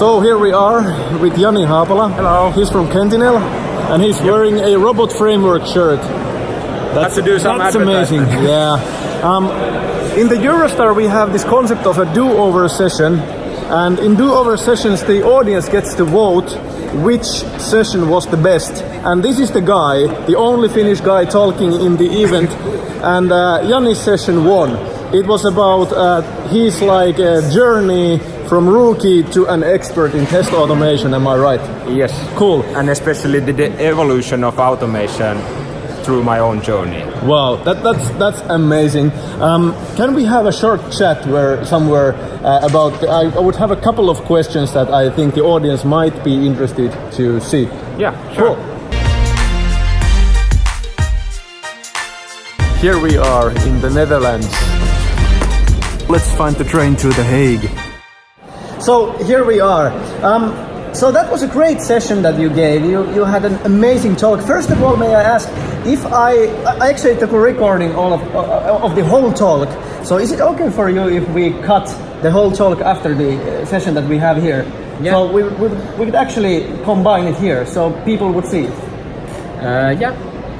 So here we are with Jani Haapala. Hello. He's from Qentinel and he's wearing a robot framework shirt. That's to do some That's amazing. Yeah. In the EuroSTAR we have this concept of a do-over session, and in do-over sessions the audience gets to vote which session was the best. And this is the guy, the only Finnish guy talking in the event, and Jani's session won. It was about his journey from rookie to an expert in test automation, am I right? Yes. Cool. And especially the evolution of automation through my own journey. Wow, that's amazing. Can we have a short chat somewhere about? I would have a couple of questions that I think the audience might be interested to see. Yeah, sure. Cool. Here we are in the Netherlands. Let's find the train to The Hague. So here we are. So that was a great session that you gave. You had an amazing talk. First of all, may I ask if I actually took a recording of the whole talk. So is it okay for you if we cut the whole talk after the session that we have here? Yeah. So we could actually combine it here so people would see it. Yeah.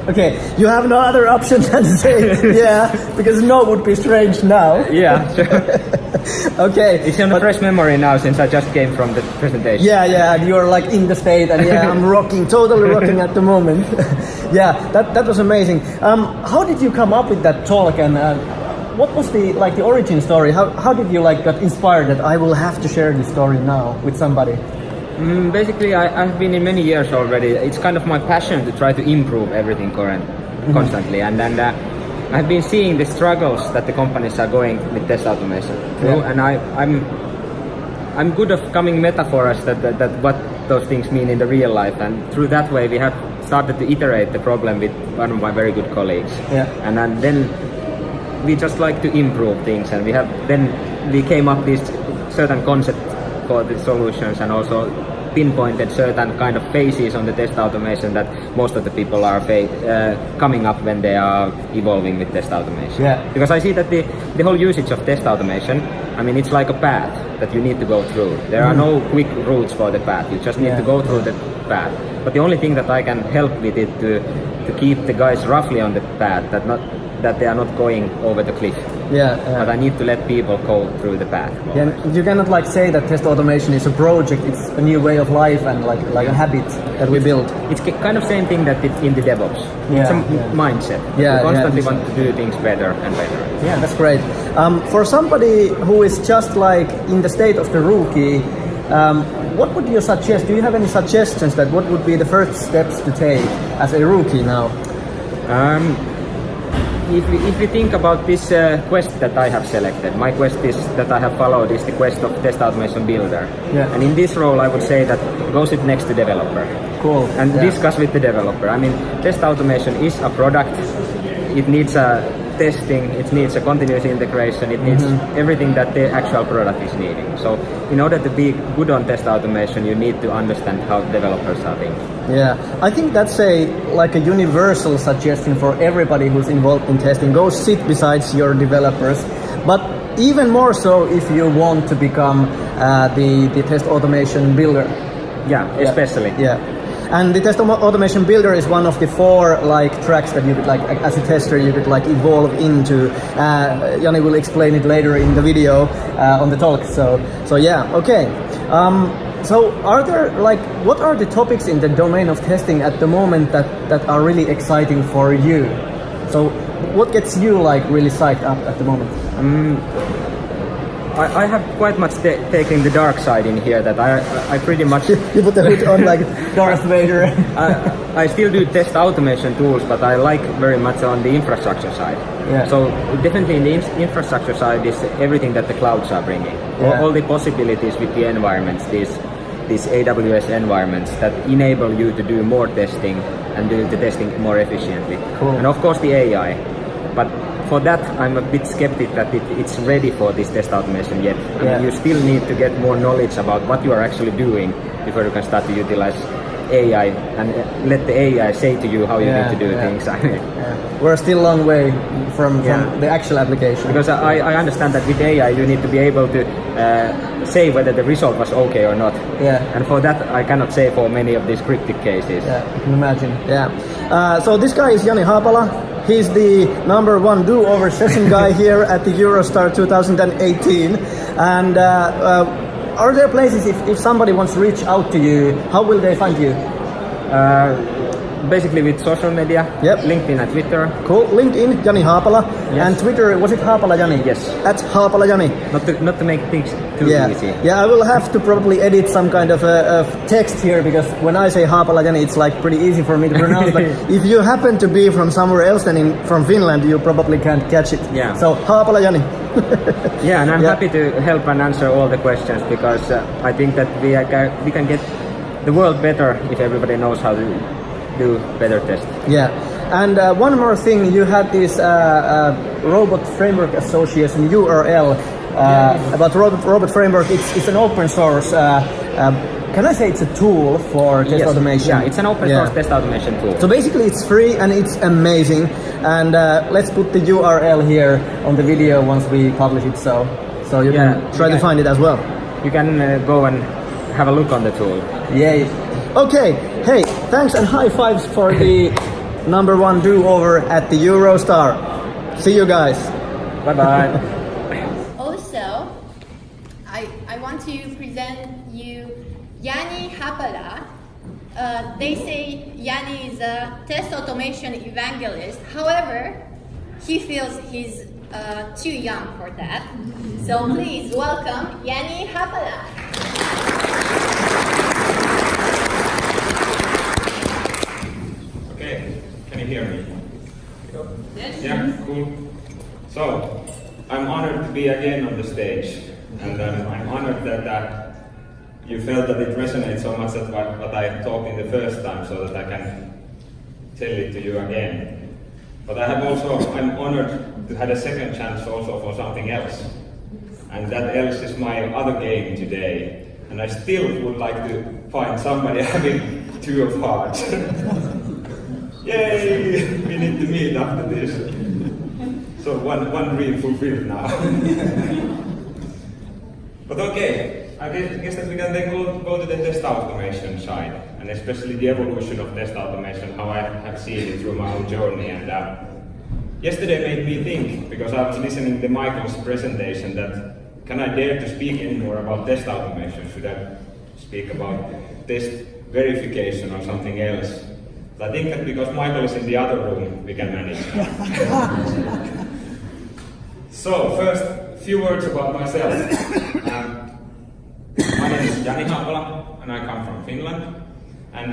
Okay, you have no other option than to say yeah, because no would be strange now. Yeah, sure. Okay. It's on a fresh memory now since I just came from the presentation. Yeah, and you're like in the state, and yeah, I'm totally rocking at the moment. Yeah, that was amazing. How did you come up with that talk, and what was the origin story? How did you got inspired that I will have to share this story now with somebody? Basically, I've been in many years already. It's kind of my passion to try to improve everything constantly, and I've been seeing the struggles that the companies are going with test automation through, and I'm good of coming metaphors that what those things mean in the real life, and through that way we have started to iterate the problem with one of my very good colleagues. Yeah. And then we just like to improve things, and we came up with certain concepts for the solutions, and also pinpointed certain kind of phases on the test automation that most of the people are coming up when they are evolving with test automation. Yeah. Because I see that the whole usage of test automation, I mean, it's like a path that you need to go through. There are no quick routes for the path. You just need to go through the path. But the only thing that I can help with it to keep the guys roughly on the path, that they are not going over the cliff. Yeah. But I need to let people go through the path. Yeah, you cannot say that test automation is a project. It's a new way of life and like a habit that we build. It's kind of same thing that it's in the DevOps. It's a mindset. Yeah, you constantly want to do things better and better. Yeah, that's great. For somebody who is just in the state of the rookie, what would you suggest? Do you have any suggestions that what would be the first steps to take as a rookie now? If we think about this quest that I have selected, my quest that I have followed is the quest of Test Automation Builder. Yeah. And in this role I would say that go sit next to developer. Cool. And discuss with the developer. I mean, test automation is a product. It needs testing, it needs a continuous integration, it needs everything that the actual product is needing. So in order to be good on test automation, you need to understand how developers are thinking. Yeah, I think that's a universal suggestion for everybody who's involved in testing. Go sit beside your developers, but even more so if you want to become the test automation builder. Yeah, especially. Yeah. And the test automation builder is one of the 4 tracks that you could as a tester you could evolve into. Jani will explain it later in the video on the talk. So yeah, okay. So are there what are the topics in the domain of testing at the moment that are really exciting for you? So what gets you really psyched up at the moment? I have quite much taken the dark side in here, that I pretty much... You put the hood on like Darth Vader. I still do test automation tools, but I like very much on the infrastructure side. Yeah. So definitely in the infrastructure side is everything that the clouds are bringing. Yeah. All the possibilities with the environments, these AWS environments that enable you to do more testing and do the testing more efficiently. Cool. And of course the AI. But for that, I'm a bit skeptic that it's ready for this test automation yet. I mean, you still need to get more knowledge about what you are actually doing before you can start to utilize AI and let the AI say to you how you need to do things. We're still a long way from the actual application. Because I understand that with AI you need to be able to say whether the result was okay or not. Yeah. And for that I cannot say for many of these cryptic cases. Yeah, you can imagine. Yeah. So this guy is Jani Haapala. He's the #1 do-over session guy here at the EuroSTAR 2018. And are there places, if somebody wants to reach out to you, how will they find you? Basically with social media, LinkedIn and Twitter. Cool. LinkedIn, Jani Haapala. Yes. And Twitter, was it Haapala Jani? Yes. At Haapala Jani. Not to make things too easy. Yeah, I will have to probably edit some kind of text here, because when I say Haapala Jani, it's like pretty easy for me to pronounce. But if you happen to be from somewhere else than from Finland, you probably can't catch it. Yeah. So Haapala Jani. Yeah, and I'm happy to help and answer all the questions, because I think that we can get the world better if everybody knows how to do better tests. Yeah, and one more thing, you had this Robot Framework Association URL about Robot Framework. It's an open source. Can I say it's a tool for test automation? Yeah, it's an open source test automation tool. So basically it's free and it's amazing. And let's put the URL here on the video once we publish it, so you can try to find it as well. You can go and have a look on the tool. Yay. Okay, hey, thanks and high fives for the #1 do-over at the EuroSTAR. See you guys. Bye-bye. Also, I want to present you Jani Haapala. They say Jani is a test automation evangelist. However, he feels he's too young for that. So please welcome Jani Haapala. Can you hear me? Yes. Yeah, cool. So, I'm honored to be again on the stage, and I'm honored that you felt that it resonates so much that what I talked in the first time, so that I can tell it to you again. But I'm honored to have a second chance also for something else, and that else is my other game today. And I still would like to find somebody having 2 of hearts. Yay! We need to meet after this. So one dream fulfilled now. But okay, I guess that we can then go to the test automation side, and especially the evolution of test automation, how I have seen it through my own journey. And yesterday made me think, because I was listening to Michael's presentation, that can I dare to speak anymore about test automation? Should I speak about test verification or something else? I think that because Michael is in the other room, we can manage. So, first, few words about myself. My name is Jani Haapala, and I come from Finland. And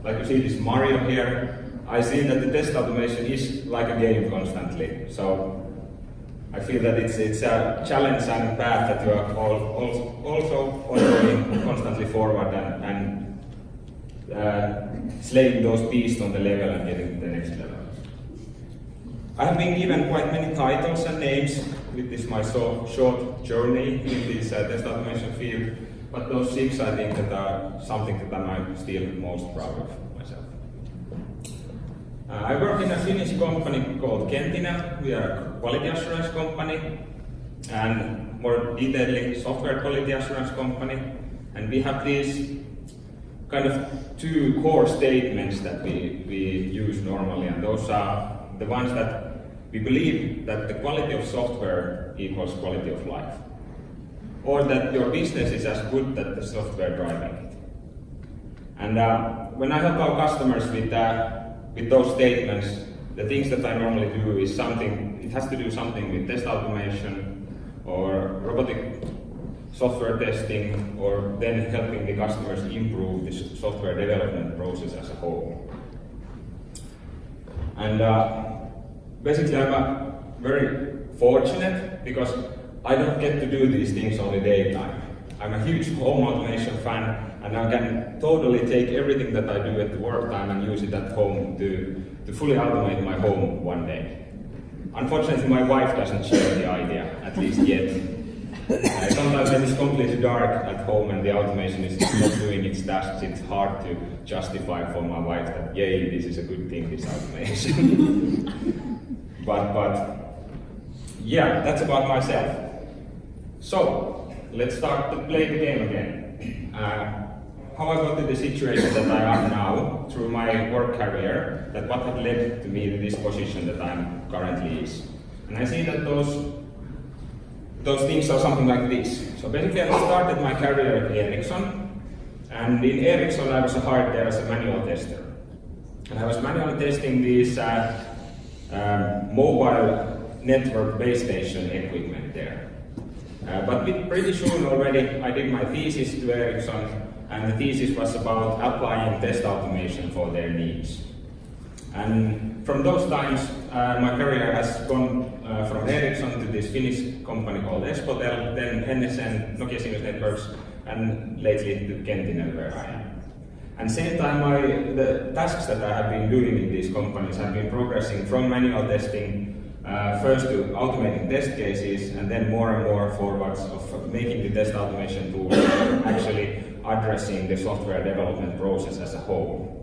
like you see this Mario here, I see that the test automation is like a game constantly. So, I feel that it's a challenge and path that you are also going constantly forward and slaying those beasts on the level and getting to the next level. I have been given quite many titles and names with this my short journey in this test automation field, but those 6 I think that are something that I'm still most proud of myself. I work in a Finnish company called Qentinel. We are a quality assurance company, and more detailedly software quality assurance company, and we have these kind of 2 core statements that we use normally, and those are the ones that we believe that the quality of software equals quality of life, or that your business is as good as the software driving it. And when I help our customers with those statements, the things that I normally do is it has to do something with test automation or robotic software testing, or then helping the customers improve the software development process as a whole. And basically I'm very fortunate, because I don't get to do these things only daytime. I'm a huge home automation fan, and I can totally take everything that I do at the work time and use it at home to fully automate my home one day. Unfortunately, my wife doesn't share the idea, at least yet. Sometimes when it's completely dark at home and the automation is not doing its tasks, it's hard to justify for my wife that, yay, this is a good thing, this automation. but yeah, that's about myself. So, let's start to play the game again. How I got to the situation that I am now through my work career, that what had led to me to this position that I'm currently is. And I see that those things are something like this. So basically I started my career at Ericsson, and in Ericsson I was hired there as a manual tester. And I was manually testing these mobile network base station equipment there. But pretty soon already I did my thesis to Ericsson, and the thesis was about applying test automation for their needs. And from those times, my career has gone from Ericsson to this Finnish company called Espotel, then NSN, Nokia Siemens Networks, and lately to Qentinel, where I am. And same time, the tasks that I have been doing in these companies have been progressing from manual testing first to automating test cases, and then more and more forwards of making the test automation tools actually addressing the software development process as a whole.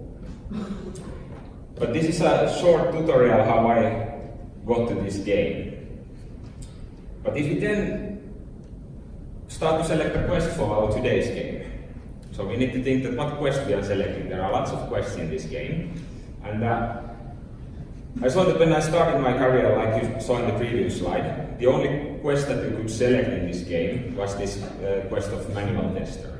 But this is a short tutorial how I got to this game. But if we then start to select a quest for our today's game, so we need to think that what quest we are selecting. There are lots of quests in this game, and I saw that when I started my career, like you saw in the previous slide, the only quest that you could select in this game was this quest of manual tester.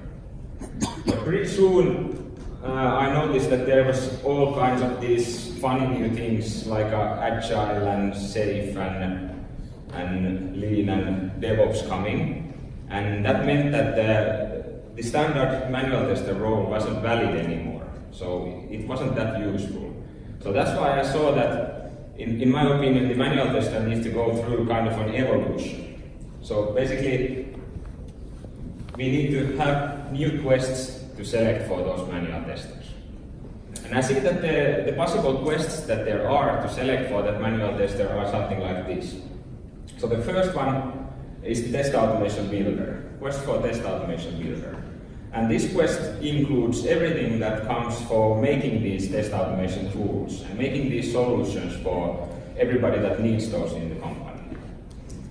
But pretty soon I noticed that there was all kinds of these funny new things like agile and safe and lean and DevOps coming, and that meant that the standard manual tester role wasn't valid anymore, so it wasn't that useful. So that's why I saw that, in my opinion, the manual tester needs to go through kind of an evolution. So basically, we need to have new quests to select for those manual testers. And I see that the possible quests that there are to select for that manual tester are something like this. So the first one is Test Automation Builder, quest for Test Automation Builder. And this quest includes everything that comes for making these test automation tools and making these solutions for everybody that needs those in the company.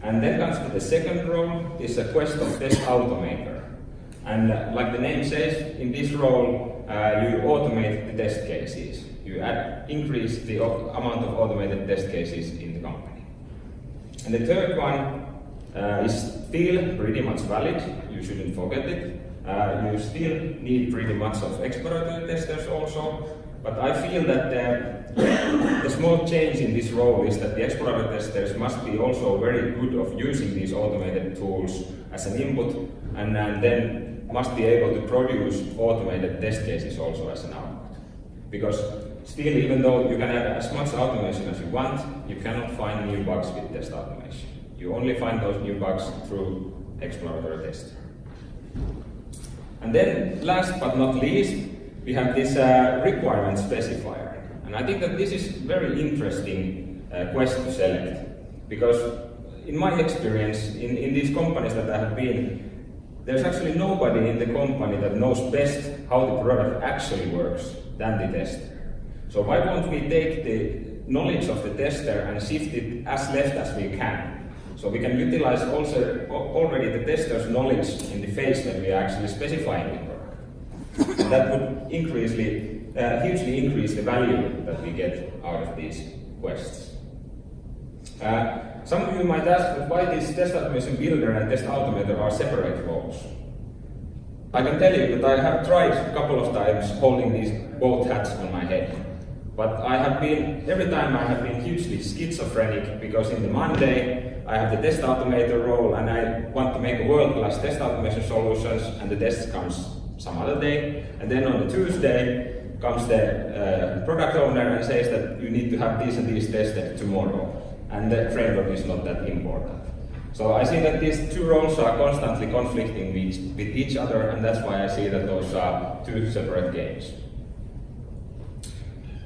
And then comes to the second role, is a quest of Test Automator. And like the name says, in this role you automate the test cases. You increase the amount of automated test cases in the company. And the third one is still pretty much valid, you shouldn't forget it. You still need pretty much of exploratory testers also, but I feel that the small change in this role is that the exploratory testers must be also very good of using these automated tools as an input, and then must be able to produce automated test cases also as an output. Because still, even though you can add as much automation as you want, you cannot find new bugs with test automation. You only find those new bugs through exploratory tester. And then, last but not least, we have this requirement specifier. And I think that this is very interesting quest to select, because in my experience, in these companies that I have been, there's actually nobody in the company that knows best how the product actually works than the tester. So why won't we take the knowledge of the tester and shift it as left as we can? So we can utilize also already the tester's knowledge in the phase when we are actually specifying the product. And that would hugely increase the value that we get out of these quests. Some of you might ask why this Test Automation Builder and Test Automator are separate roles. I can tell you that I have tried a couple of times holding these both hats on my head. But every time I have been hugely schizophrenic, because in the Monday I have the test automator role and I want to make a world-class test automation solutions, and the test comes some other day. And then on the Tuesday comes the product owner and says that you need to have these and these tested tomorrow. And the framework is not that important. So I see that these two roles are constantly conflicting with each other, and that's why I see that those are two separate games.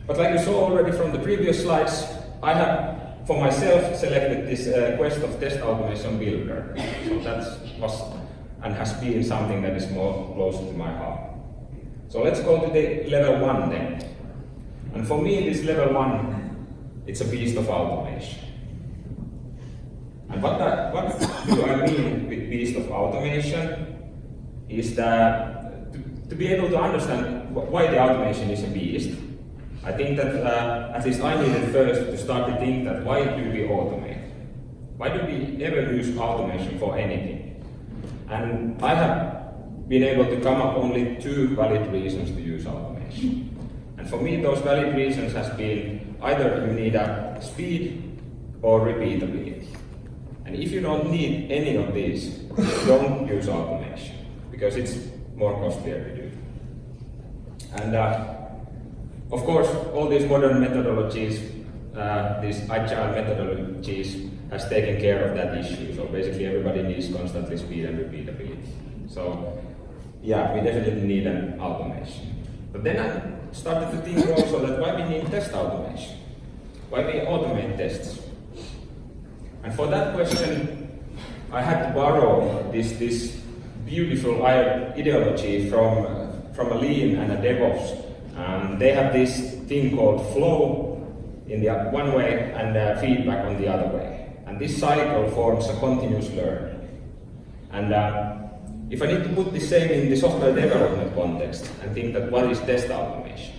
But like you saw already from the previous slides, I have for myself, selected this quest of test automation builder. So that was and has been something that is more close to my heart. So let's go to the level 1 then. And for me, this level 1, it's a beast of automation. And what do I mean with beast of automation is that to be able to understand why the automation is a beast, I think that at least I needed first to start to think that why do we automate? Why do we ever use automation for anything? And I have been able to come up only 2 valid reasons to use automation. And for me, those valid reasons has been either you need a speed or repeatability. And if you don't need any of these, don't use automation, because it's more costlier to do. And of course, all these modern methodologies, these agile methodologies, has taken care of that issue. So basically everybody needs constantly speed and repeatability. So yeah, we definitely need an automation. But then I started to think also that why we need test automation? Why we automate tests? And for that question, I had to borrow this beautiful ideology from a Lean and a DevOps. They have this thing called flow in the one way and feedback on the other way. And this cycle forms a continuous learning. And if I need to put the same in the software development context and think that what is test automation,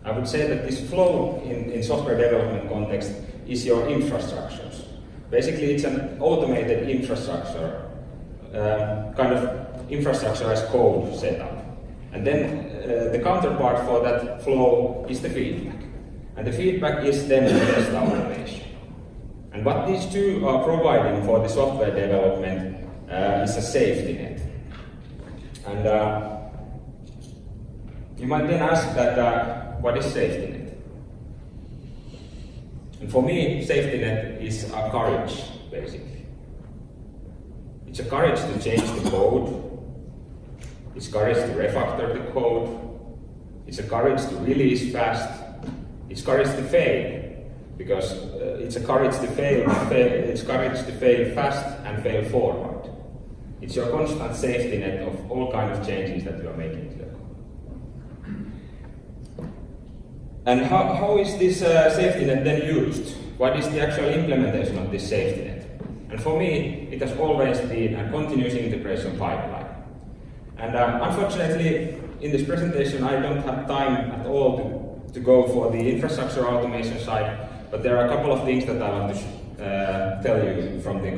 I would say that this flow in software development context is your infrastructures. Basically, it's an automated infrastructure, kind of infrastructure as code setup. And then the counterpart for that flow is the feedback. And the feedback is then the test automation. And what these two are providing for the software development is a safety net. And you might then ask that, what is safety net? And for me, safety net is a courage, basically. It's a courage to change the code. It's courage to refactor the code. It's a courage to release fast. It's courage to fail, because it's a courage to fail. It's courage to fail fast and fail forward. It's your constant safety net of all kinds of changes that you are making to the code. And how is this safety net then used? What is the actual implementation of this safety net? And for me, it has always been a continuous integration pipeline. And unfortunately, in this presentation, I don't have time at all to go for the infrastructure automation side, but there are a couple of things that I want to tell you from the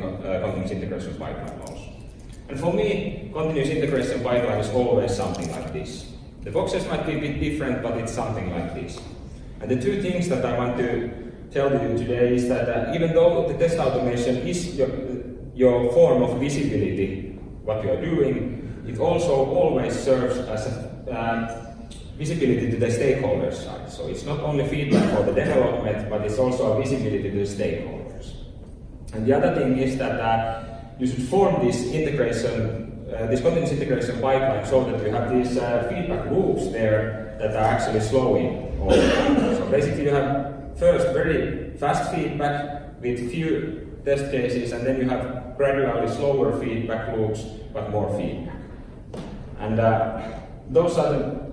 continuous integration pipeline also. And for me, continuous integration pipeline is always something like this. The boxes might be a bit different, but it's something like this. And the 2 things that I want to tell you today is that even though the test automation is your form of visibility, what you are doing, it also always serves as a visibility to the stakeholders side. So it's not only feedback for the development, but it's also a visibility to the stakeholders. And the other thing is that you should form this integration, this continuous integration pipeline, so that you have these feedback loops there that are actually slowing all the time. So basically you have first very fast feedback with few test cases, and then you have gradually slower feedback loops, but more feedback. And those are the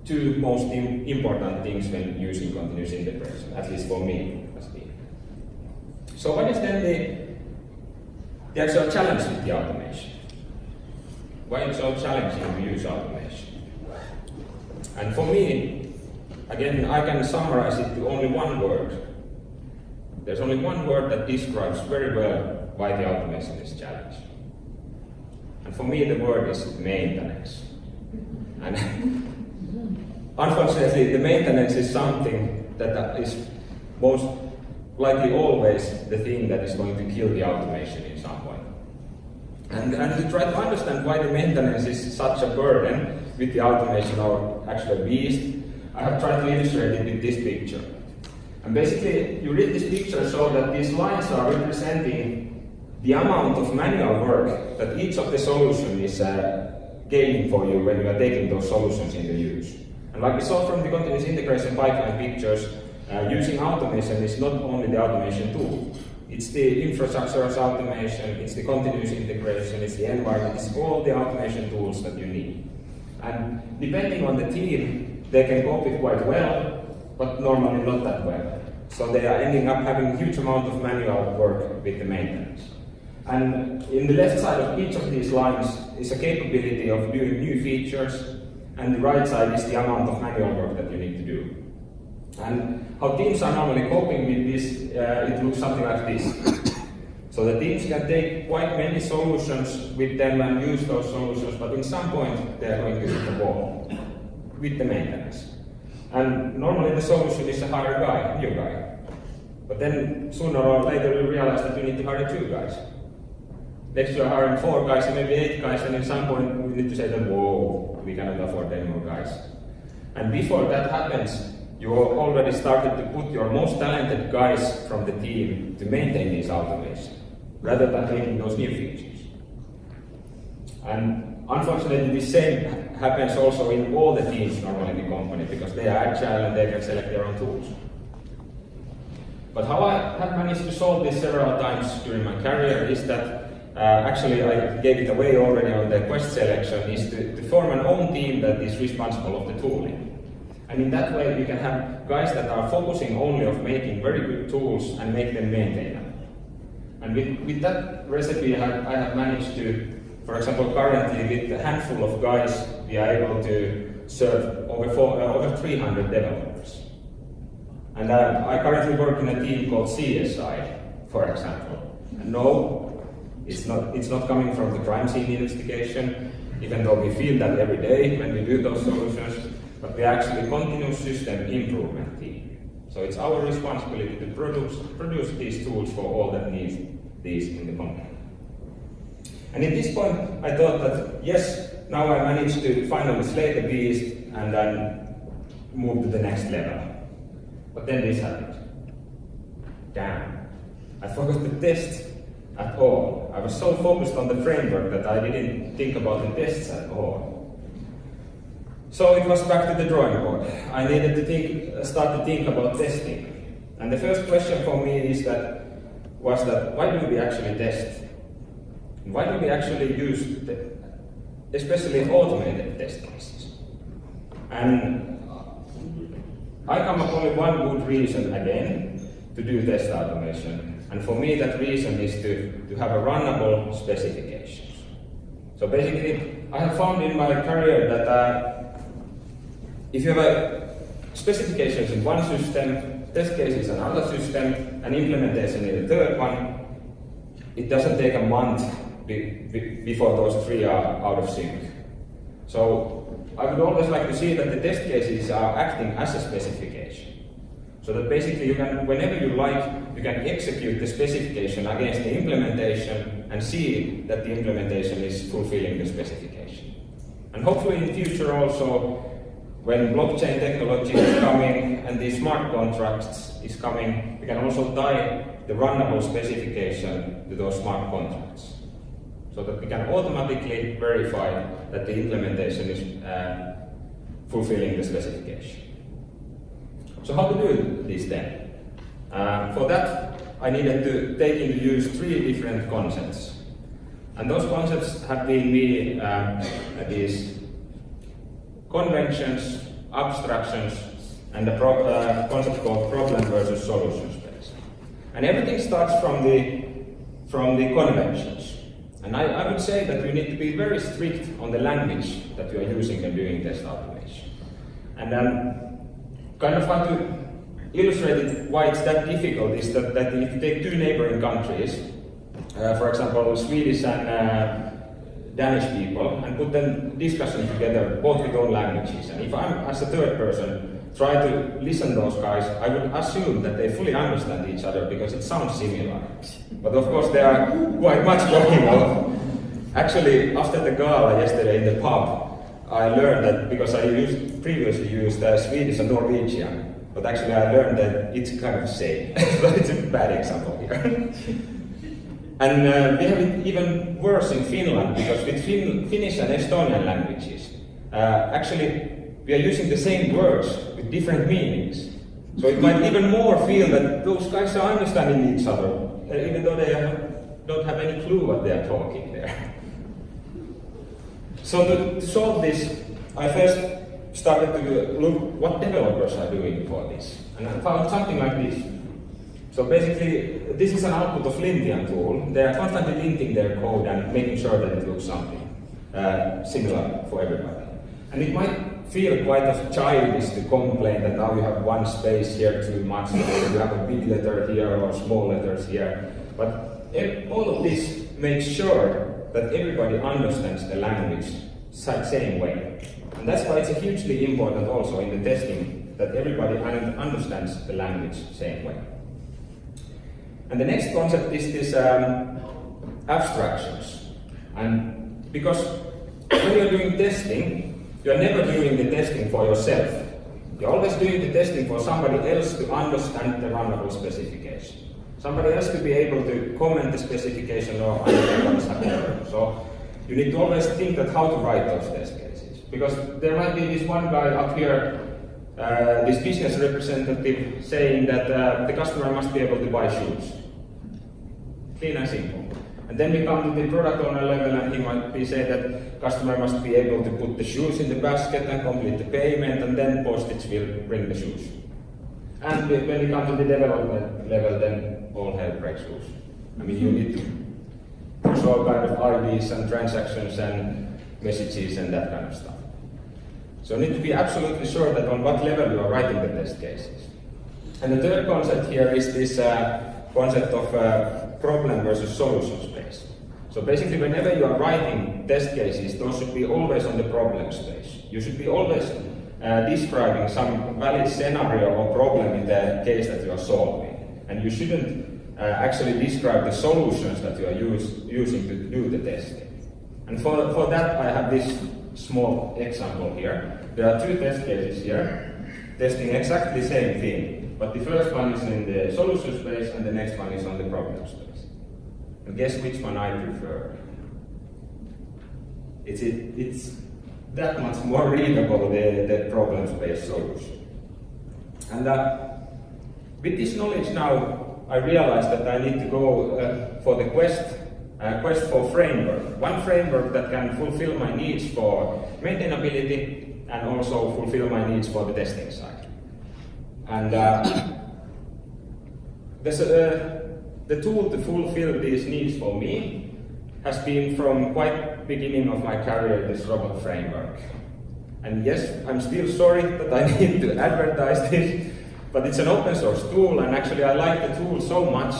2 most important things when using continuous integration, at least for me as been. So what is then the actual challenge with the automation? Why is it so challenging to use automation? And for me, again, I can summarize it to only one word. There's only one word that describes very well why the automation is challenging. And for me, the word is maintenance. And unfortunately, the maintenance is something that is most likely always the thing that is going to kill the automation in some way. And to try to understand why the maintenance is such a burden with the automation or actual beast, I have tried to illustrate it with this picture. And basically, you read this picture so that these lines are representing the amount of manual work that each of the solutions is gaining for you when you are taking those solutions into use. And like we saw from the continuous integration pipeline pictures, using automation is not only the automation tool. It's the infrastructure as automation, it's the continuous integration, it's the environment, it's all the automation tools that you need. And depending on the team, they can cope with quite well, but normally not that well. So they are ending up having a huge amount of manual work with the maintenance. And in the left side of each of these lines is a capability of doing new features, and the right side is the amount of manual work that you need to do. And how teams are normally coping with this, it looks something like this. So the teams can take quite many solutions with them and use those solutions, but in some point they are going to hit the wall with the maintenance. And normally the solution is to hire a guy, new guy. But then sooner or later we realize that we need to hire 2 guys. Next we are hiring 4 guys and maybe 8 guys, and at some point we need to say that, whoa, we cannot afford any more guys. And before that happens, you already started to put your most talented guys from the team to maintain these automation, rather than making those new features. And unfortunately, the same happens also in all the teams normally in the company, because they are agile and they can select their own tools. But how I have managed to solve this several times during my career is that actually I gave it away already on the quest selection, is to form an own team that is responsible of the tooling. And in that way you can have guys that are focusing only on making very good tools and make them maintain them. And with that recipe I have managed to, for example, currently with a handful of guys we are able to serve over 300 developers. And I currently work in a team called CSI, for example. And no, it's not coming from the crime scene investigation, even though we feel that every day when we do those solutions, but we are actually a continuous system improvement team. So it's our responsibility to produce these tools for all that need these in the company. And at this point, I thought that yes, now I managed to finally slay the beast and then move to the next level. But then this happened. Damn, I forgot to test at all. I was so focused on the framework that I didn't think about the tests at all. So it was back to the drawing board. I needed to start to think about testing. And the first question for me was that why do we actually test? Why do we actually use especially automated test cases? And I come up only one good reason again to do test automation. And for me that reason is to have a runnable specifications. So basically I have found in my career that if you have specifications in one system, test cases in another system, and implementation in the third one, it doesn't take a month before those 3 are out of sync. So I would always like to see that the test cases are acting as a specification. So that basically you can, whenever you like, you can execute the specification against the implementation and see that the implementation is fulfilling the specification. And hopefully in the future also, when blockchain technology is coming and the smart contracts is coming, we can also tie the runnable specification to those smart contracts, so that we can automatically verify that the implementation is fulfilling the specification. So how to do this then? For that, I needed to take into use 3 different concepts. And those concepts have been these conventions, abstractions, and a concept called problem versus solution space. And everything starts from the conventions. And I would say that you need to be very strict on the language that you are using when doing test automation. And then kind of how to illustrate it, why it's that difficult is that if you take 2 neighboring countries, for example Swedish and Danish people, and put them discussing together both with own languages. And if I'm, as a third person, try to listen to those guys, I would assume that they fully understand each other because it sounds similar. But of course there are quite much going on. Actually, after the gala yesterday in the pub, I learned that because I previously used Swedish and Norwegian, but actually I learned that it's kind of the same. So it's a bad example here. And we have it even worse in Finland, because with Finnish and Estonian languages, actually we are using the same words with different meanings. So it might even more feel that those guys are understanding each other, even though they don't have any clue what they are talking there. So to solve this, I first started to look what developers are doing for this, and I found something like this. So basically, this is an output of Lintian tool. They are constantly linting their code and making sure that it looks something similar for everybody. And it might feel quite childish to complain that now you have one space here too much, or you have a big letter here or small letters here. But all of this makes sure that everybody understands the language same way. And that's why it's hugely important also in the testing that everybody understands the language same way. And the next concept is this abstractions. And because when you're doing testing, you're never doing the testing for yourself. You're always doing the testing for somebody else to understand the runnable specification. Somebody else to be able to comment the specification or understand what is happening. So you need to always think that how to write those test cases. Because there might be this one guy up here, this business representative saying that the customer must be able to buy shoes. Clean and simple. And then we come to the product owner level and he might be saying that customer must be able to put the shoes in the basket and complete the payment, and then postage will bring the shoes. And when we come to the development level, then all hell breaks loose. I mean, you need to push all kind of IDs and transactions and messages and that kind of stuff. So you need to be absolutely sure that on what level you are writing the test cases. And the third concept here is this concept of problem versus solution space. So basically, whenever you are writing test cases, those should be always on the problem space. You should be always describing some valid scenario or problem in the case that you are solving. And you shouldn't actually describe the solutions that you are using to do the testing. And for that, I have this small example here. There are two test cases here, testing exactly the same thing. But the first one is in the solution space and the next one is on the problem space. And guess which one I prefer? It's that much more readable, the problem space solution. And with this knowledge now, I realized that I need to go for the quest for framework. One framework that can fulfill my needs for maintainability and also fulfill my needs for the testing side. And the tool to fulfill these needs for me has been from quite beginning of my career this robot framework. And yes, I'm still sorry that I need to advertise this, but it's an open source tool, and actually I like the tool so much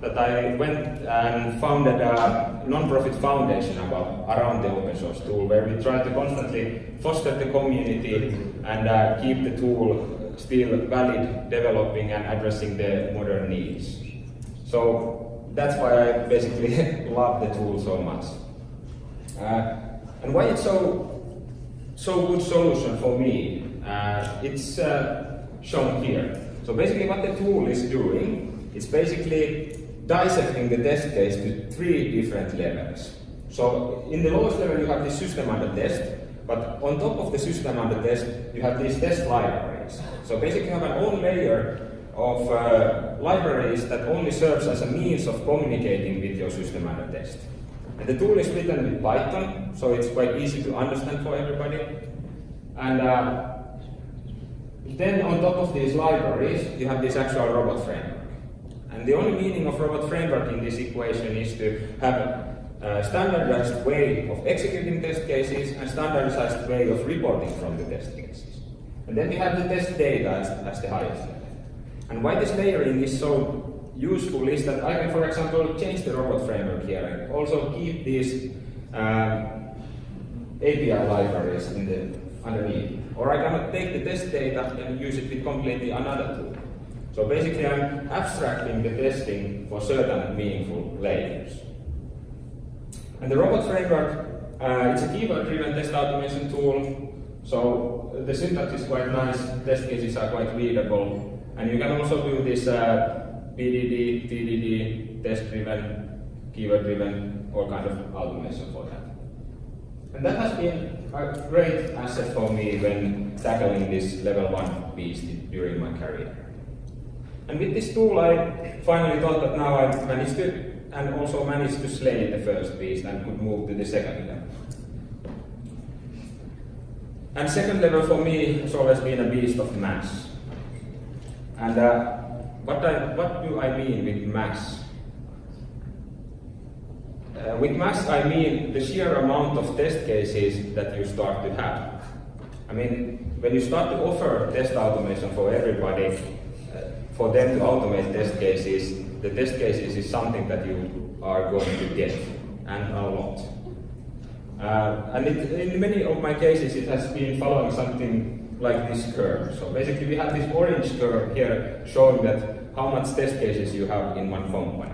that I went and founded a non-profit foundation around the open source tool, where we try to constantly foster the community and keep the tool still valid, developing and addressing the modern needs. So that's why I basically love the tool so much. And why it's so good solution for me, it's shown here. So basically what the tool is doing, it's basically dissecting the test case to 3 different levels. So in the lowest level you have the system under test, but on top of the system under test you have these test libraries. So basically you have an own layer of libraries that only serves as a means of communicating with your system under test. And the tool is written with Python, so it's quite easy to understand for everybody. And then on top of these libraries, you have this actual robot framework. And the only meaning of robot framework in this equation is to have a standardized way of executing test cases and standardized way of reporting from the test cases. And then we have the test data as the highest level. And why this layering is so useful is that I can, for example, change the robot framework here and also keep these API libraries underneath. Or I can take the test data and use it with completely another tool. So basically I'm abstracting the testing for certain meaningful layers. And the robot framework, it's a keyword-driven test automation tool. So the syntax is quite nice, test cases are quite readable. And you can also do this BDD, TDD, test-driven, keyword-driven, all kind of automation for that. And that has been a great asset for me when tackling this level 1 beast during my career. And with this tool, I finally thought that now I managed to, and also managed to slay the first beast and could move to the second level. And second level for me has always been a beast of mass. And what do I mean with mass? With mass, I mean the sheer amount of test cases that you start to have. I mean, when you start to offer test automation for everybody, for them to automate test cases, the test cases is something that you are going to get, and a lot. And in many of my cases, it has been following something like this curve. So basically, we have this orange curve here showing that how much test cases you have in one company.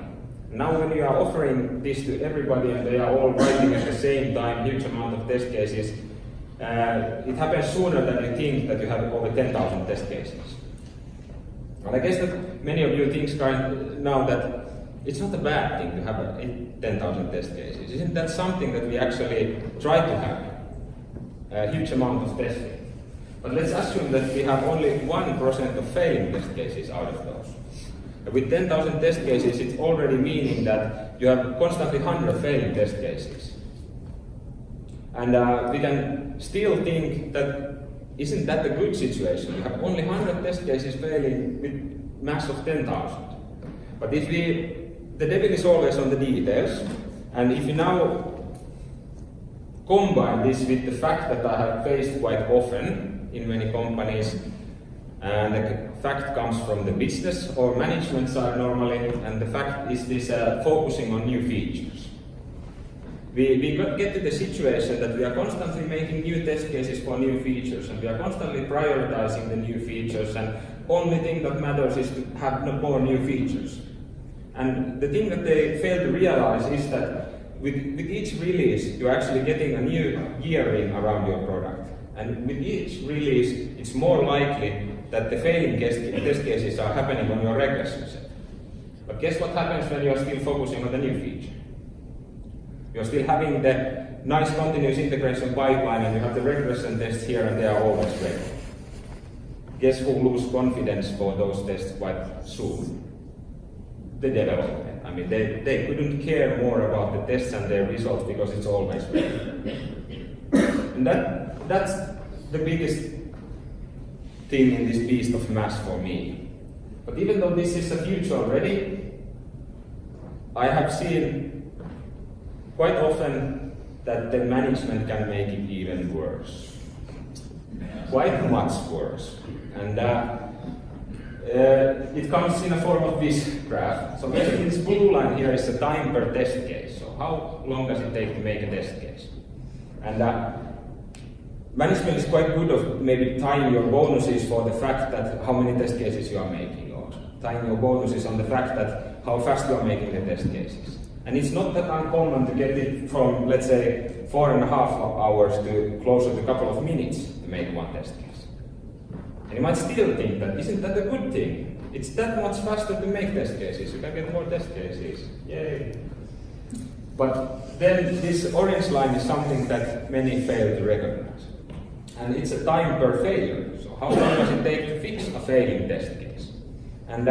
Now when you are offering this to everybody and they are all writing at the same time huge amount of test cases, it happens sooner than you think that you have over 10,000 test cases. And I guess that many of you think now that it's not a bad thing to have 10,000 test cases. Isn't that something that we actually try to have? A huge amount of testing. But let's assume that we have only 1% of failing test cases out of those. With 10,000 test cases, it's already meaning that you have constantly 100 failing test cases. And we can still think that isn't that a good situation? You have only 100 test cases failing with mass of 10,000. But if the devil is always on the details, and if you now combine this with the fact that I have faced quite often in many companies, and the fact comes from the business or management side normally, and the fact is this focusing on new features. We get to the situation that we are constantly making new test cases for new features, and we are constantly prioritizing the new features, and only thing that matters is to have more new features. And the thing that they fail to realize is that with each release, you're actually getting a new gearing around your product. And with each release, it's more likely that the failing test cases are happening on your regression set. But guess what happens when you're still focusing on the new feature? You're still having the nice continuous integration pipeline, and you have the regression tests here, and they are always ready. Guess who lose confidence for those tests quite soon? The development. I mean, they couldn't care more about the tests and their results because it's always ready. And that's the biggest thing in this beast of mass for me. But even though this is a future already, I have seen quite often that the management can make it even worse. Quite much worse. And it comes in a form of this graph. So basically this blue line here is the time per test case. So how long does it take to make a test case? And management is quite good of maybe tying your bonuses for the fact that how many test cases you are making, or tying your bonuses on the fact that how fast you are making the test cases. And it's not that uncommon to get it from, let's say, 4.5 hours to closer to a couple of minutes to make one test case. And you might still think that, isn't that a good thing? It's that much faster to make test cases. You can get more test cases. Yay! But then this orange line is something that many fail to recognize. And it's a time per failure. So how long does it take to fix a failing test case? And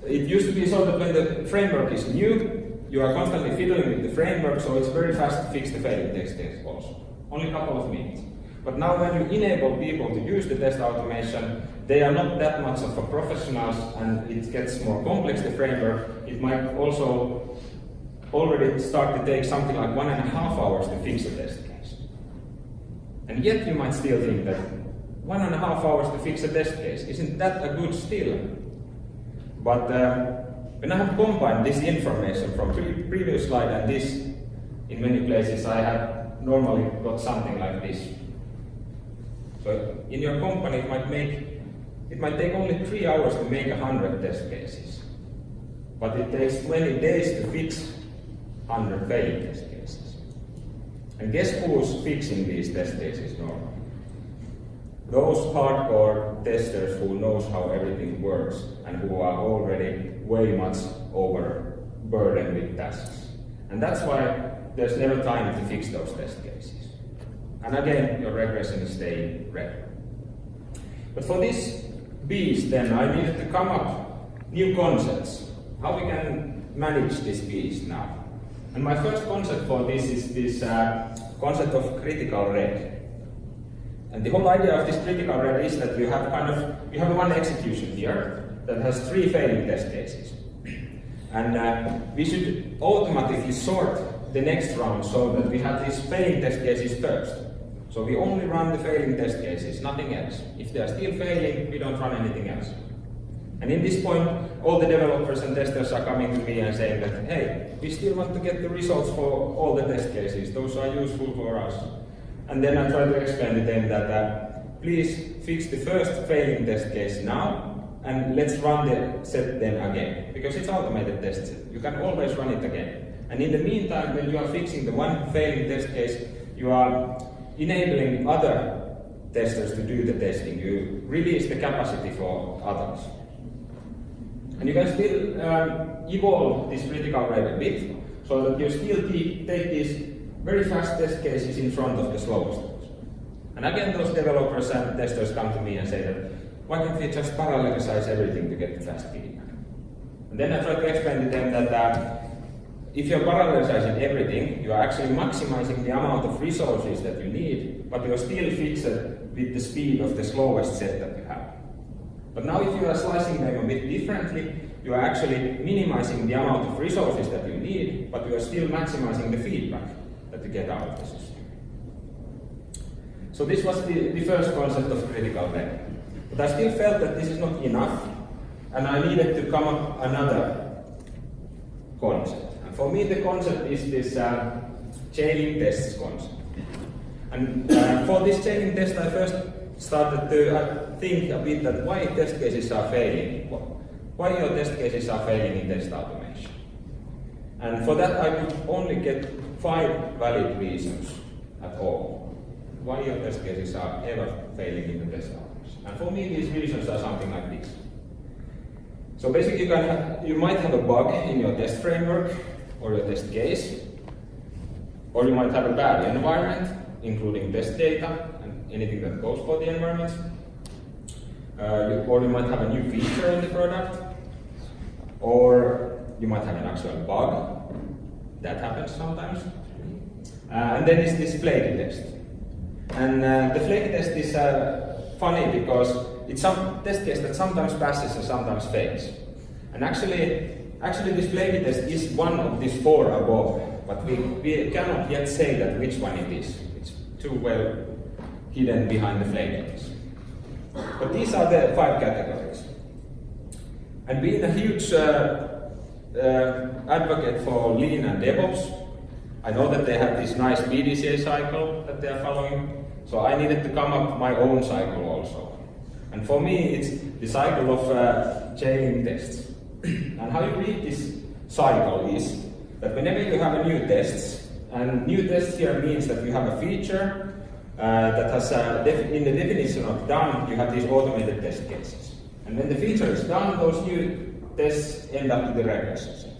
it used to be so that when the framework is new, you are constantly fiddling with the framework, so it's very fast to fix the failing test case also. Only a couple of minutes. But now when you enable people to use the test automation, they are not that much of a professionals, and it gets more complex, the framework. It might also already start to take something like 1.5 hours to fix a test case. And yet you might still think that 1.5 hours to fix a test case, isn't that a good still? But when I have combined this information from previous slide and this, in many places I have normally got something like this. So in your company it might take only 3 hours to make 100 test cases. But it takes 20 days to fix 100 failing test cases. And guess who's fixing these test cases normally? Those hardcore testers who knows how everything works and who are already way much overburdened with tasks. And that's why there's never time to fix those test cases. And again, your regression is staying red. But for this bees, then I needed to come up new concepts. How we can manage these bees now. And my first concept for this is this concept of critical red. And the whole idea of this critical red is that you have one execution here that has 3 failing test cases. And we should automatically sort the next round so that we have these failing test cases first. So we only run the failing test cases, nothing else. If they are still failing, we don't run anything else. And in this point, all the developers and testers are coming to me and saying that, hey, we still want to get the results for all the test cases. Those are useful for us. And then I try to explain to them that please fix the first failing test case now, and let's run the set then again. Because it's automated test set. You can always run it again. And in the meantime, when you are fixing the one failing test case, you are enabling other testers to do the testing. You release the capacity for others. And you can still evolve this critical red a bit, so that you still take these very fast test cases in front of the slowest ones. And again, those developers and testers come to me and say that, why can't we just parallelize everything to get fast feedback? And then I try to explain to them that if you're parallelizing everything, you are actually maximizing the amount of resources that you need, but you're still fixed with the speed of the slowest set that you have. But now if you are slicing them a bit differently, you are actually minimizing the amount of resources that you need, but you are still maximizing the feedback that you get out of the system. So this was the first concept of critical red. But I still felt that this is not enough, and I needed to come up another concept. And for me, the concept is this chaining tests concept. And for this chaining test, I first started to think a bit that why test cases are failing. Why your test cases are failing in test automation. And for that, I could only get 5 valid reasons at all. Why your test cases are ever failing in the test automation. And for me, these reasons are something like this. So basically, you might have a bug in your test framework or your test case, or you might have a bad environment, including test data and anything that goes for the environment. Or you might have a new feature in the product, or you might have an actual bug. That happens sometimes. And then is this flaky test. And the flaky test is funny because it's some test case that sometimes passes and sometimes fails. And actually this flaky test is one of these 4 above, but we cannot yet say that which one it is. It's too well hidden behind the flaky test. But these are the 5 categories. And being a huge advocate for Lean and DevOps, I know that they have this nice BDCA cycle that they are following, so I needed to come up with my own cycle also. And for me, it's the cycle of chaining tests. And how you read this cycle is that whenever you have a new test, and new test here means that you have a feature that has, in the definition of done, you have these automated test cases. And when the feature is done, those new tests end up in the regression set.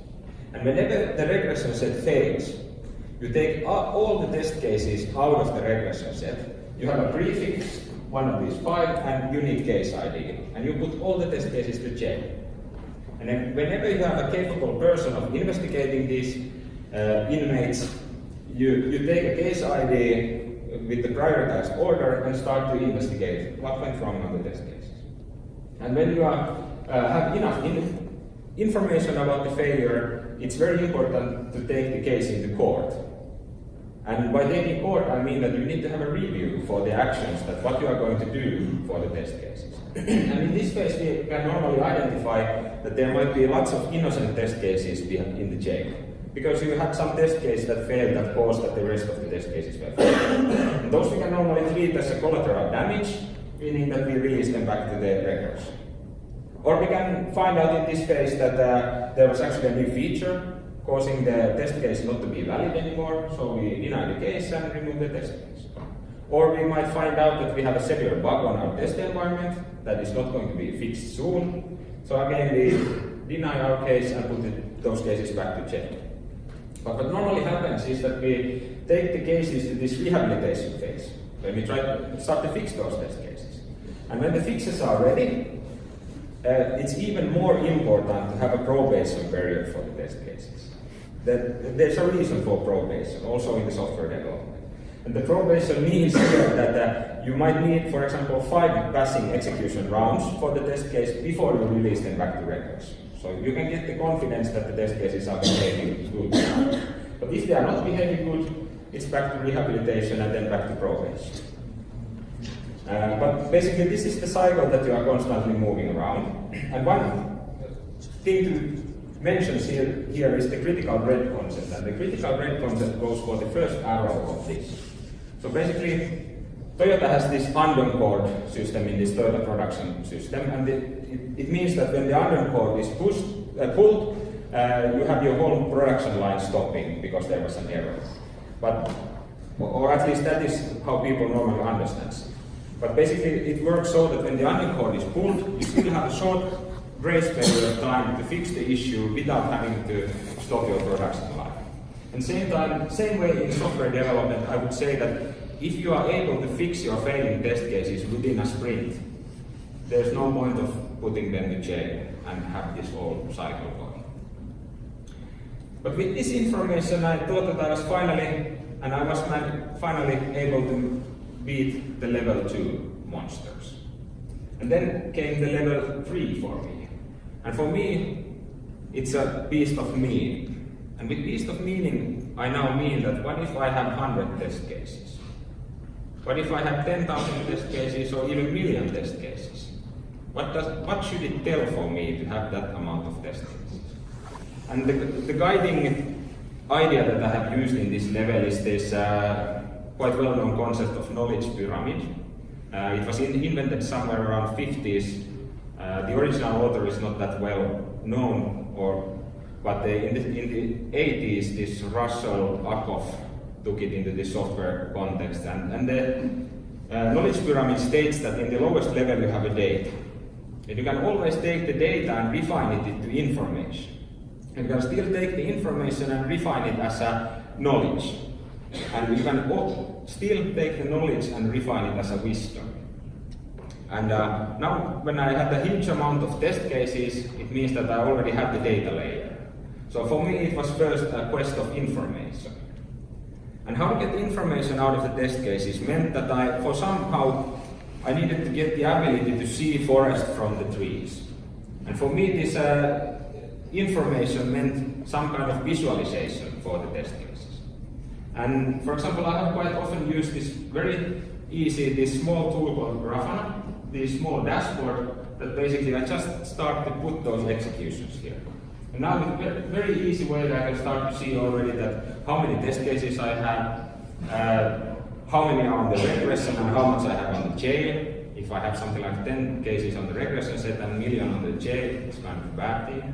And whenever the regression set fails, you take all the test cases out of the regression set. You have a prefix, one of these 5, and unique case ID. And you put all the test cases to check. And then whenever you have a capable person of investigating these inmates, you take a case ID with the prioritized order and start to investigate what went wrong on the test cases. And when you have enough information about the failure, it's very important to take the case into court. And by taking court, I mean that you need to have a review for the actions, that what you are going to do for the test cases. And in this case, we can normally identify that there might be lots of innocent test cases in the chain. Because you had some test case that failed that caused that the rest of the test cases were failed. And those we can normally treat as a collateral damage, meaning that we release them back to the records. Or we can find out in this case that there was actually a new feature causing the test case not to be valid anymore, so we deny the case and remove the test case. Or we might find out that we have a severe bug on our test environment that is not going to be fixed soon. So again, we deny our case and put those cases back to check. But what normally happens is that we take the cases to this rehabilitation phase, when we try to start to fix those test cases. And when the fixes are ready, it's even more important to have a probation period for the test cases. There's a reason for probation, also in the software development. And the probation means here that you might need, for example, 5 passing execution rounds for the test case before you release them back to records. So you can get the confidence that the test cases are behaving good. But if they are not behaving good, it's back to rehabilitation and then back to probation. But basically this is the cycle that you are constantly moving around. And one thing to mention here is the critical red concept. And the critical red concept goes for the first arrow of this. So basically, Toyota has this undone cord system in this Toyota production system, and it means that when the undone cord is pulled, you have your whole production line stopping because there was an error. Or at least that is how people normally understand it. But basically, it works so that when the undone cord is pulled, you still have a short grace period of time to fix the issue without having to stop your production line. And same way in software development, I would say that if you are able to fix your failing test cases within a sprint, there's no point of putting them to jail and have this whole cycle going. But with this information, I thought that I was finally able to beat the level 2 monsters. And then came the level 3 for me. And for me, it's a beast of meaning. And with beast of meaning, I now mean that what if I have 100 test cases? What if I have 10,000 test cases or even million test cases? What should it tell for me to have that amount of test cases? And the guiding idea that I have used in this level is this quite well-known concept of knowledge pyramid. It was invented somewhere around 50s. The original author is not that well known, but in the 80s, this Russell Ackoff took it into the software context. And the knowledge pyramid states that in the lowest level you have a data. And you can always take the data and refine it into information. And you can still take the information and refine it as a knowledge. And you can still take the knowledge and refine it as a wisdom. And now when I have a huge amount of test cases, it means that I already have the data layer. So for me it was first a quest of information. And how to get information out of the test cases meant that I needed to get the ability to see forest from the trees. And for me this information meant some kind of visualization for the test cases. And for example, I have quite often used this this small tool called Grafana, this small dashboard that basically I just start to put those executions here. And now in a very easy way I can start to see already that how many test cases I have, how many are on the regression and how much I have on the jail. If I have something like 10 cases on the regression set and 1 million on the jail, it's kind of a bad thing.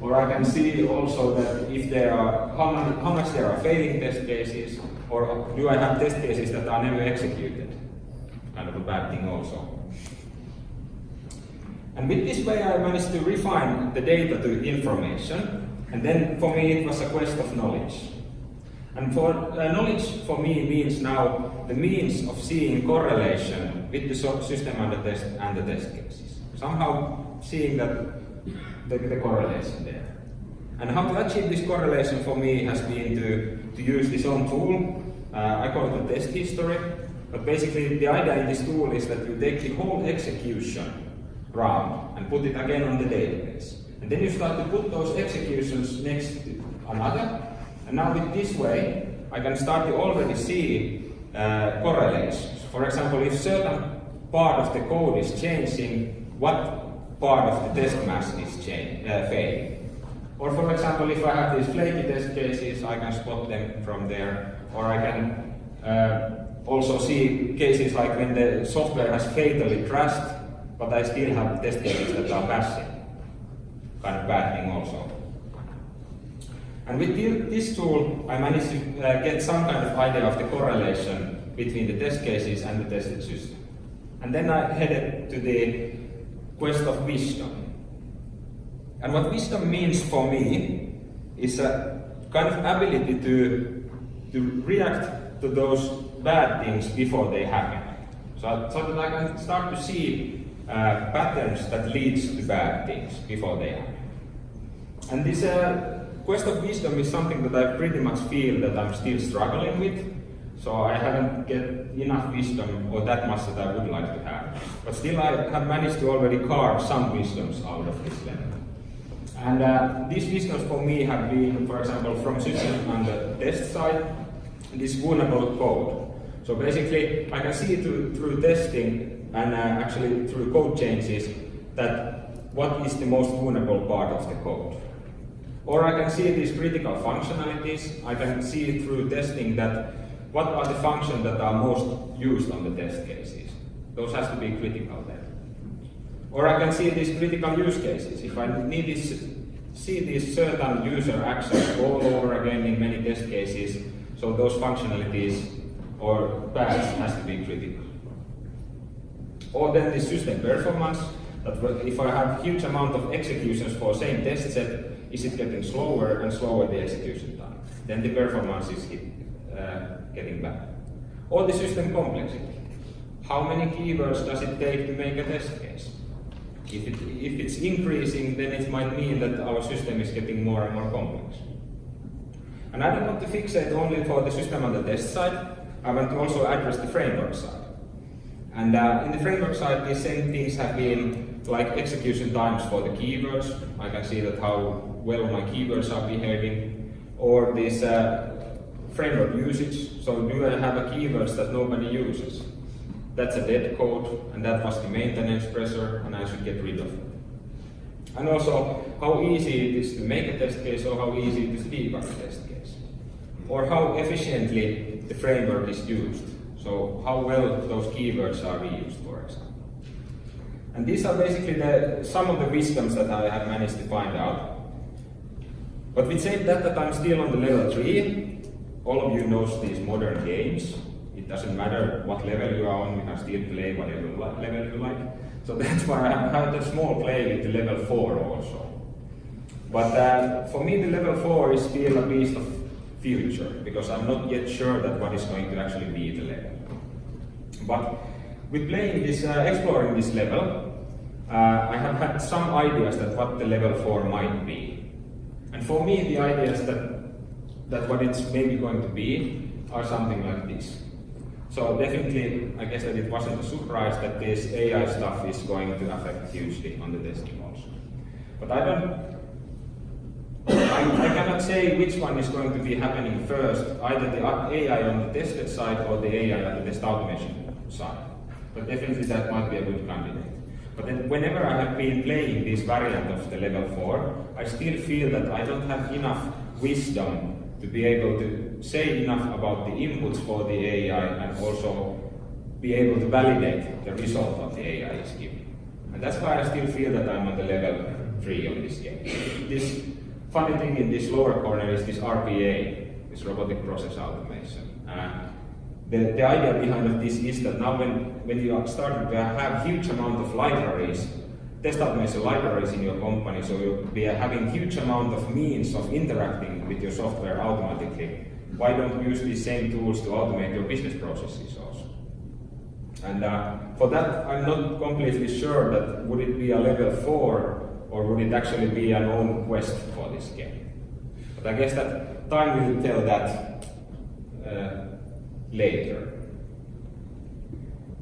Or I can see also that if there are how much there are failing test cases, or do I have test cases that are never executed? Kind of a bad thing also. And with this way I managed to refine the data to information, and then for me it was a quest of knowledge. And for knowledge for me means now the means of seeing correlation with the system and the test cases. Somehow seeing that the correlation there. And how to achieve this correlation for me has been to use this own tool. I call it a test history. But basically the idea in this tool is that you take the whole execution round and put it again on the database. And then you start to put those executions next to another. And now with this way, I can start to already see correlations. For example, if certain part of the code is changing, what part of the test mass is failing. Or for example, if I have these flaky test cases, I can spot them from there. Or I can also see cases like when the software has fatally crashed, but I still have test cases that are passing. Kind of bad thing also. And with this tool, I managed to get some kind of idea of the correlation between the test cases and the tested system. And then I headed to the quest of wisdom. And what wisdom means for me is a kind of ability to react to those bad things before they happen. So that I can start to see patterns that leads to bad things before they happen. And this quest of wisdom is something that I pretty much feel that I'm still struggling with. So I haven't get enough wisdom or that much that I would like to have. But still I have managed to already carve some wisdoms out of this level. And these wisdoms for me have been, for example, from system on the test side, this vulnerable code. So basically I can see through testing and actually through code changes that what is the most vulnerable part of the code. Or I can see these critical functionalities. I can see through testing that what are the functions that are most used on the test cases. Those has to be critical then. Or I can see these critical use cases. If I need to see these certain user actions all over again in many test cases, so those functionalities or paths has to be critical. Or then the system performance, that if I have huge amount of executions for same test set, is it getting slower and slower the execution time? Then the performance is getting bad. Or the system complexity. How many keywords does it take to make a test case? If it's increasing, then it might mean that our system is getting more and more complex. And I don't want to fixate only for the system on the test side, I want to also address the framework side. And in the framework side, these same things have been like execution times for the keywords. I can see that how well my keywords are behaving, or this framework usage. So do I have a keywords that nobody uses? That's a dead code, and that was the maintenance pressure, and I should get rid of it. And also, how easy it is to make a test case, or how easy it is to debug a test case. Or how efficiently the framework is used. So how well those keywords are reused, for example. And these are basically some of the wisdoms that I have managed to find out. But with saying that I'm still on the level 3, all of you knows these modern games. It doesn't matter what level you are on, you can still play whatever level you like. So that's why I have had a small play with the level 4 also. But for me the level 4 is still a piece of future, because I'm not yet sure that what is going to actually be the level. But with playing this, exploring this level, I have had some ideas that what the level 4 might be. And for me the ideas that what it's maybe going to be are something like this. So definitely, I guess that it wasn't a surprise that this AI stuff is going to affect hugely on the testing also. But I cannot say which one is going to be happening first, either the AI on the tested side or the AI on the test automation side. But definitely that might be a good candidate. But then whenever I have been playing this variant of the level 4, I still feel that I don't have enough wisdom to be able to say enough about the inputs for the AI and also be able to validate the result of the AI is giving. And that's why I still feel that I'm on the level 3 on this game. This funny thing in this lower corner is this RPA, this robotic process automation. The idea behind this is that now when you are starting to have huge amount of libraries, test automation libraries in your company, so you'll be having huge amount of means of interacting with your software automatically. Why don't you use these same tools to automate your business processes also? And for that, I'm not completely sure that would it be a level 4 or would it actually be an own quest for this game. But I guess that time will tell that later.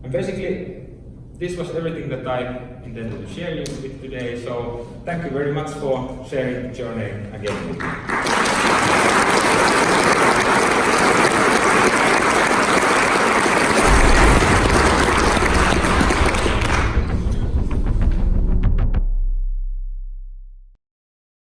And basically, this was everything that I intended to share with today, so thank you very much for sharing the journey again with me.